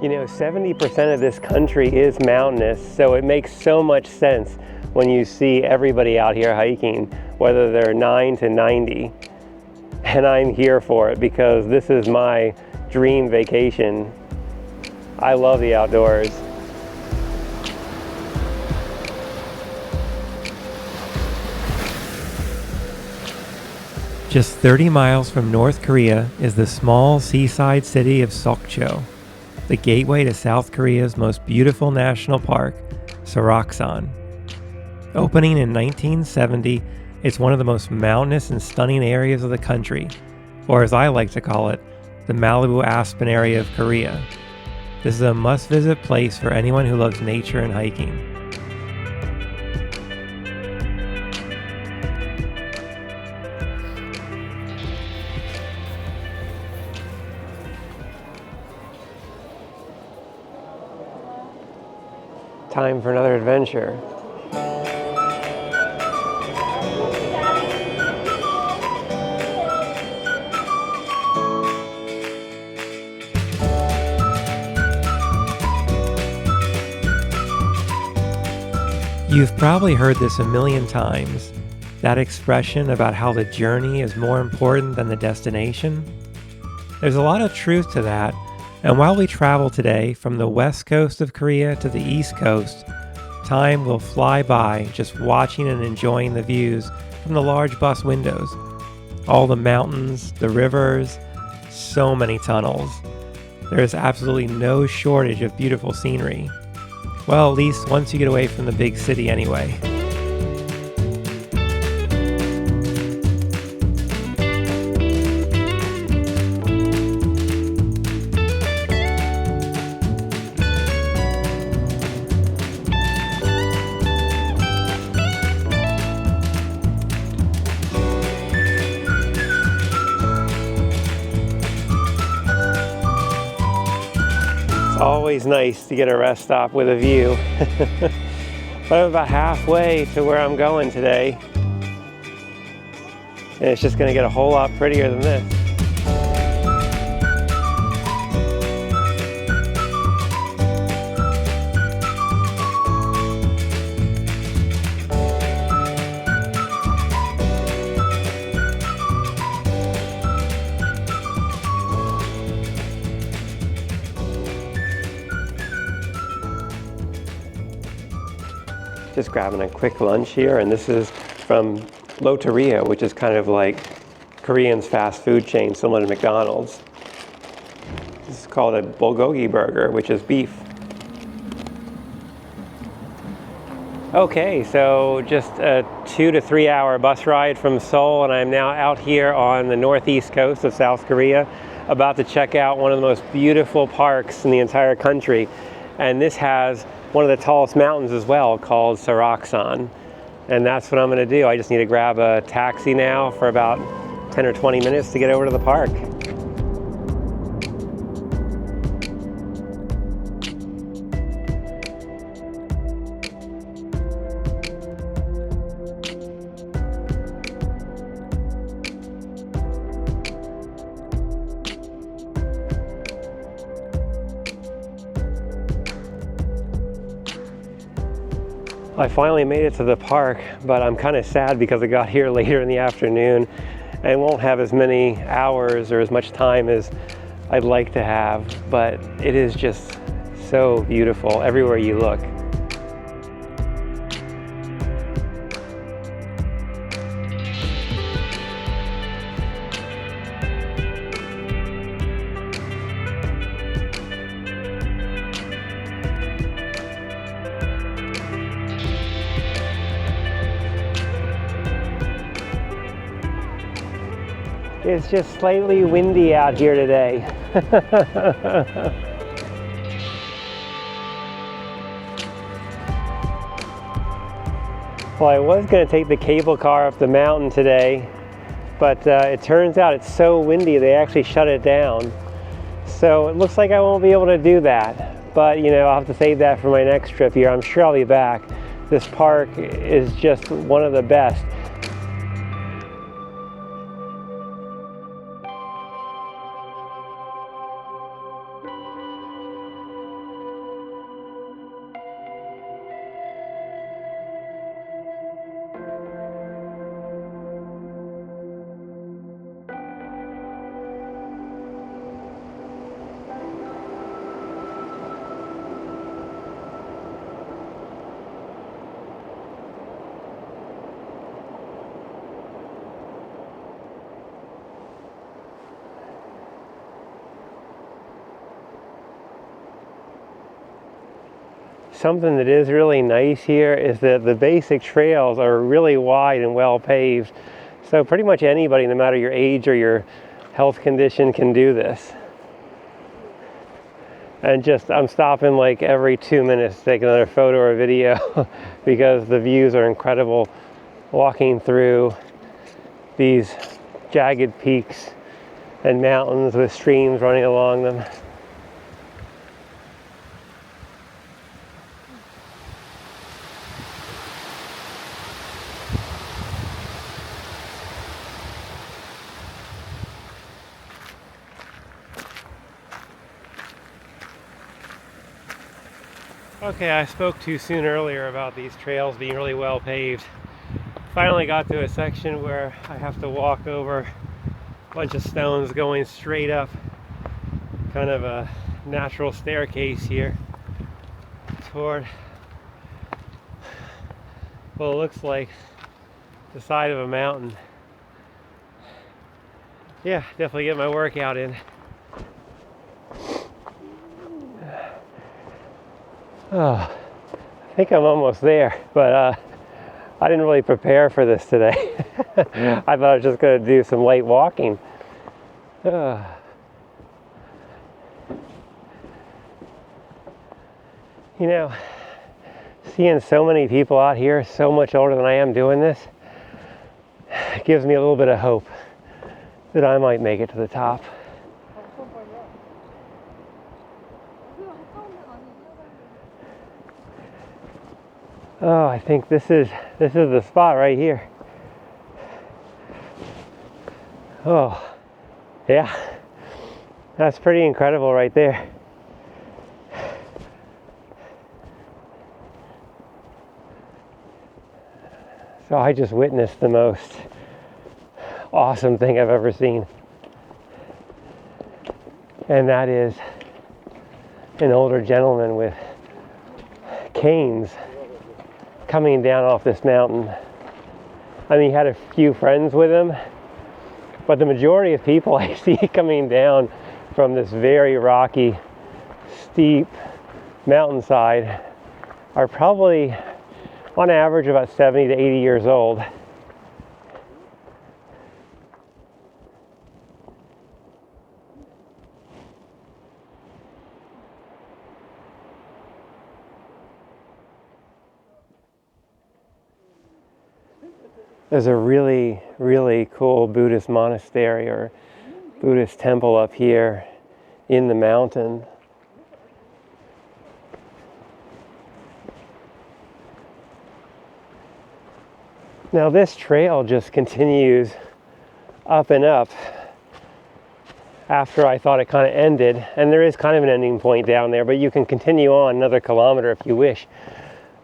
You know, 70% of this country is mountainous, so it makes so much sense when you see everybody out here hiking, whether they're 9 to 90. And I'm here for it because this is my dream vacation. I love the outdoors. Just 30 miles from North Korea is the small seaside city of Sokcho, the gateway to South Korea's most beautiful national park, Seoraksan. Opening in 1970, it's one of the most mountainous and stunning areas of the country, or as I like to call it, the Malibu Aspen area of Korea. This is a must-visit place for anyone who loves nature and hiking. Time for another adventure. You've probably heard this a million times, that expression about how the journey is more important than the destination. There's a lot of truth to that, and while we travel today from the west coast of Korea to the east coast, time will fly by just watching and enjoying the views from the large bus windows. All the mountains, the rivers, so many tunnels. There is absolutely no shortage of beautiful scenery. Well, at least once you get away from the big city anyway. Always nice to get a rest stop with a view. But I'm about halfway to where I'm going today, and it's just going to get a whole lot prettier than this. Just grabbing a quick lunch here, and this is from Loteria, which is kind of like Korean's fast food chain similar to McDonald's. This is called a bulgogi burger, which is beef. Okay, so just a 2 to 3 hour bus ride from Seoul, and I'm now out here on the northeast coast of South Korea, about to check out one of the most beautiful parks in the entire country. And this has one of the tallest mountains as well, called Seoraksan. And that's what I'm gonna do. I just need to grab a taxi now for about 10 or 20 minutes to get over to the park. I finally made it to the park, but I'm kind of sad because I got here later in the afternoon and won't have as many hours or as much time as I'd like to have, but it is just so beautiful everywhere you look. It's just slightly windy out here today. Well, I was going to take the cable car up the mountain today, but it turns out it's so windy they actually shut it down. So it looks like I won't be able to do that. But you know, I'll have to save that for my next trip here. I'm sure I'll be back. This park is just one of the best. something that is really nice here is that the basic trails are really wide and well paved. So pretty much anybody, no matter your age or your health condition, can do this. And just, I'm stopping like every 2 minutes to take another photo or video because the views are incredible walking through these jagged peaks and mountains with streams running along them. Okay, I spoke too soon earlier about these trails being really well paved. Finally got to a section where I have to walk over a bunch of stones going straight up, kind of a natural staircase here toward what looks like the side of a mountain. Yeah, definitely get my workout in. Oh, I think I'm almost there, but I didn't really prepare for this today. I thought I was just going to do some light walking. You know, seeing so many people out here so much older than I am doing this, it gives me a little bit of hope that I might make it to the top. Oh, I think this is the spot right here. Oh, yeah, that's pretty incredible right there. So I just witnessed the most awesome thing I've ever seen. And that is an older gentleman with canes coming down off this mountain. I mean, he had a few friends with him, but the majority of people I see coming down from this very rocky, steep mountainside are probably, on average, about 70 to 80 years old. There's a really, really cool Buddhist monastery or Buddhist temple up here in the mountain. Now this trail just continues up and up after I thought it kind of ended, and there is kind of an ending point down there, but you can continue on another kilometer if you wish.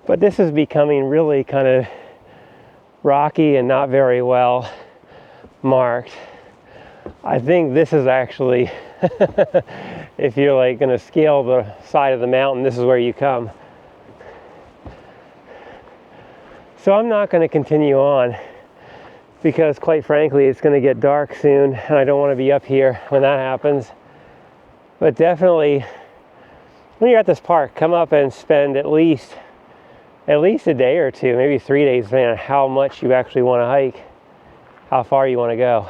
But this is becoming really kind of rocky and not very well marked. I think this is actually, if you're like going to scale the side of the mountain, this is where you come. So I'm not going to continue on because, quite frankly, it's going to get dark soon and I don't want to be up here when that happens. But definitely, when you're at this park, come up and spend at least a day or two, maybe 3 days, depending on how much you actually want to hike, how far you want to go.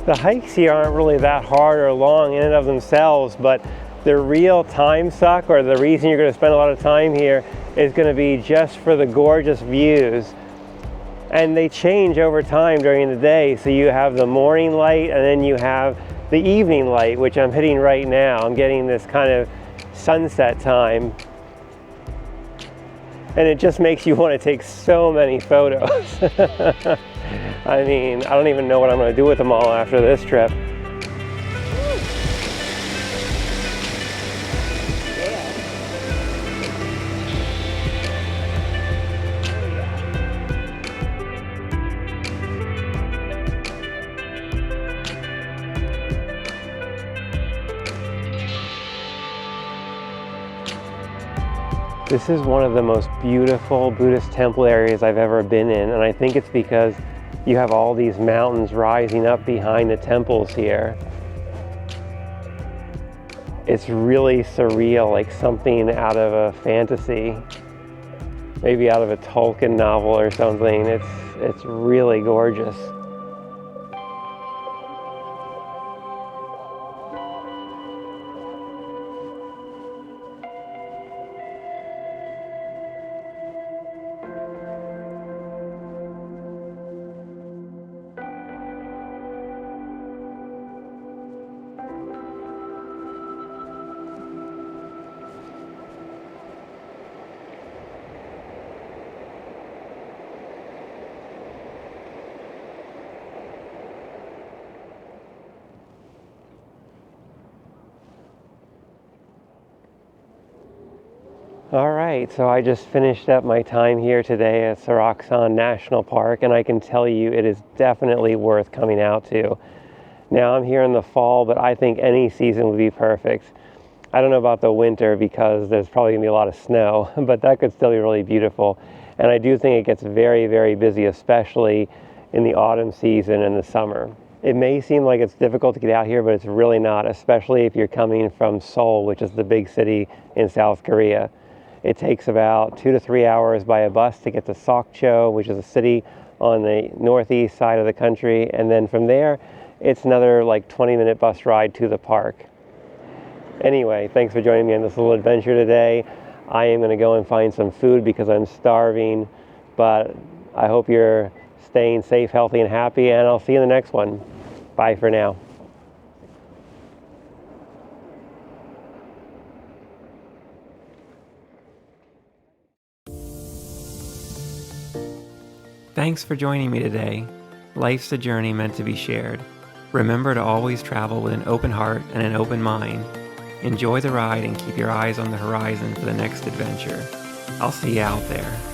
The hikes here aren't really that hard or long in and of themselves, but the real time suck, or the reason you're going to spend a lot of time here, is going to be just for the gorgeous views. And they change over time during the day. So you have the morning light and then you have the evening light, which I'm hitting right now. I'm getting this kind of sunset time. And it just makes you want to take so many photos. I mean, I don't even know what I'm going to do with them all after this trip. This is one of the most beautiful Buddhist temple areas I've ever been in, and I think it's because you have all these mountains rising up behind the temples here. It's really surreal, like something out of a fantasy, maybe out of a Tolkien novel or something. It's really gorgeous. All right, so I just finished up my time here today at Seoraksan National Park, and I can tell you it is definitely worth coming out to. Now I'm here in the fall, but I think any season would be perfect. I don't know about the winter because there's probably gonna be a lot of snow, but that could still be really beautiful. And I do think it gets very, very busy, especially in the autumn season and the summer. It may seem like it's difficult to get out here, but it's really not, especially if you're coming from Seoul, which is the big city in South Korea. It takes about 2 to 3 hours by a bus to get to Sokcho, which is a city on the northeast side of the country. And then from there, it's another like 20-minute bus ride to the park. Anyway, thanks for joining me on this little adventure today. I am going to go and find some food because I'm starving, but I hope you're staying safe, healthy, and happy, and I'll see you in the next one. Bye for now. Thanks for joining me today. Life's a journey meant to be shared. Remember to always travel with an open heart and an open mind. Enjoy the ride and keep your eyes on the horizon for the next adventure. I'll see you out there.